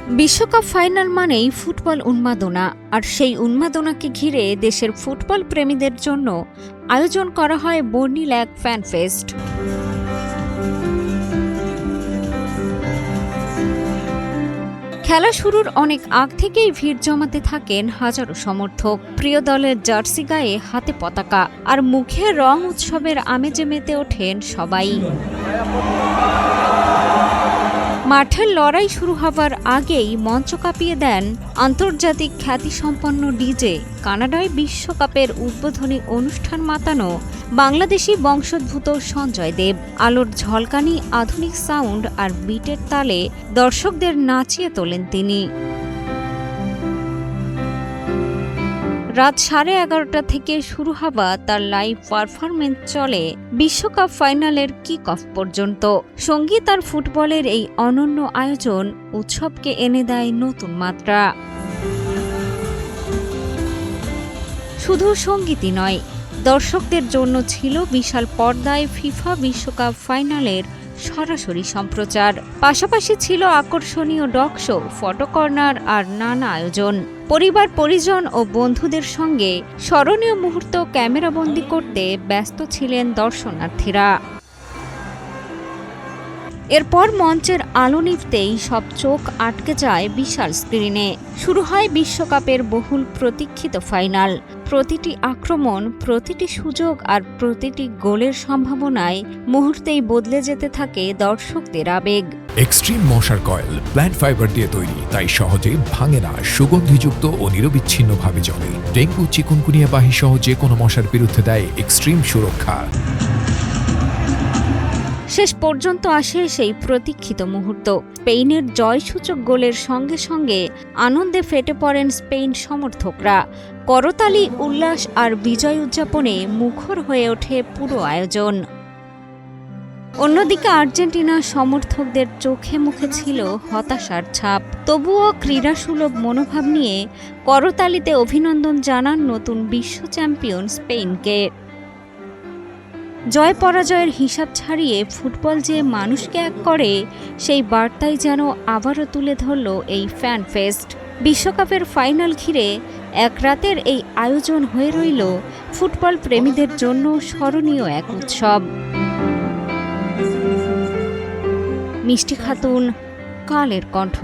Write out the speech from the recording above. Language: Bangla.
বিশ্বকাপ ফাইনাল মানেই ফুটবল উন্মাদনা, আর সেই উন্মাদনাকে ঘিরে দেশের ফুটবল প্রেমীদের জন্য আয়োজন করা হয় বর্ণিল এক ফ্যান ফেস্ট। খেলা শুরুর অনেক আগ থেকেই ভিড় জমাতে থাকেন হাজারো সমর্থক। প্রিয় দলের জার্সি গায়ে হাতে পতাকা আর মুখে রং উৎসবের আমেজে মেতে ওঠেন সবাই। মাঠের লড়াই শুরু হবার আগেই মঞ্চ কাঁপিয়ে দেন আন্তর্জাতিক খ্যাতিসম্পন্ন ডিজে। কানাডায় বিশ্বকাপের উদ্বোধনী অনুষ্ঠান মাতানো বাংলাদেশি বংশোদ্ভূত সঞ্জয় দেব। আলোর ঝলকানি, আধুনিক সাউন্ড আর বিটের তালে দর্শকদের নাচিয়ে তোলেন তিনি। রাত 11:30 থেকে শুরু হওয়া তার লাইভ পারফরমেন্স চলে বিশ্বকাপ ফাইনালের কিক অফ পর্যন্ত। সঙ্গীত আর ফুটবলের এই অনন্য আয়োজন উৎসবকে এনে দেয় নতুন মাত্রা। শুধু সঙ্গীতই নয়, দর্শকদের জন্য ছিল বিশাল পর্দায় ফিফা বিশ্বকাপ ফাইনালের সরাসরি সম্প্রচার। পাশাপাশি ছিল আকর্ষণীয় ডগ শো, ফটো কর্নার আর নানা আয়োজন। পরিবার, পরিজন ও বন্ধুদের সঙ্গে স্মরণীয় মুহূর্ত ক্যামেরাবন্দি করতে ব্যস্ত ছিলেন দর্শনার্থীরা। এরপর মঞ্চের আলো নিভতেই সব চোখ আটকে যায় বিশাল স্ক্রিনে। শুরু হয় বিশ্বকাপের বহুল প্রতীক্ষিত ফাইনাল। প্রতিটি আক্রমণ, প্রতিটি সুযোগ আর প্রতিটি গোলের সম্ভাবনায় মুহূর্তেই বদলে যেতে থাকে দর্শকদের আবেগ। এক্সট্রিম মশার কয়েল প্ল্যান্ট ফাইবার দিয়ে তৈরি, তাই সহজে ভাঙে না, সুগন্ধিযুক্ত ও নিরবিচ্ছিন্নভাবে জ্বলে। ডেঙ্গু, চিকুনগুনিয়া বাহি সহ যে কোনো মশার বিরুদ্ধে দেয় এক্সট্রিম সুরক্ষা। শেষ পর্যন্ত আসে সেই প্রতীক্ষিত মুহূর্ত। স্পেনের জয়সূচক গোলের সঙ্গে সঙ্গে আনন্দে ফেটে পড়েন স্পেন সমর্থকরা। করতালি, উল্লাস আর বিজয় উদযাপনে মুখর হয়ে ওঠে পুরো আয়োজন। অন্যদিকে আর্জেন্টিনার সমর্থকদের চোখে মুখে ছিল হতাশার ছাপ। তবুও ক্রীড়াসুলভ মনোভাব নিয়ে করতালিতে অভিনন্দন জানান নতুন বিশ্ব চ্যাম্পিয়ন স্পেনকে। জয় পরাজয়ের হিসাব ছাড়িয়ে ফুটবল যে মানুষকে এক করে, সেই বার্তাই যেন আবারও তুলে ধরল এই ফ্যান ফেস্ট। বিশ্বকাপের ফাইনাল ঘিরে এক রাতের এই আয়োজন হয়ে রইল ফুটবল প্রেমীদের জন্য স্মরণীয় এক উৎসব। মিষ্টি খাতুন, কালের কণ্ঠ।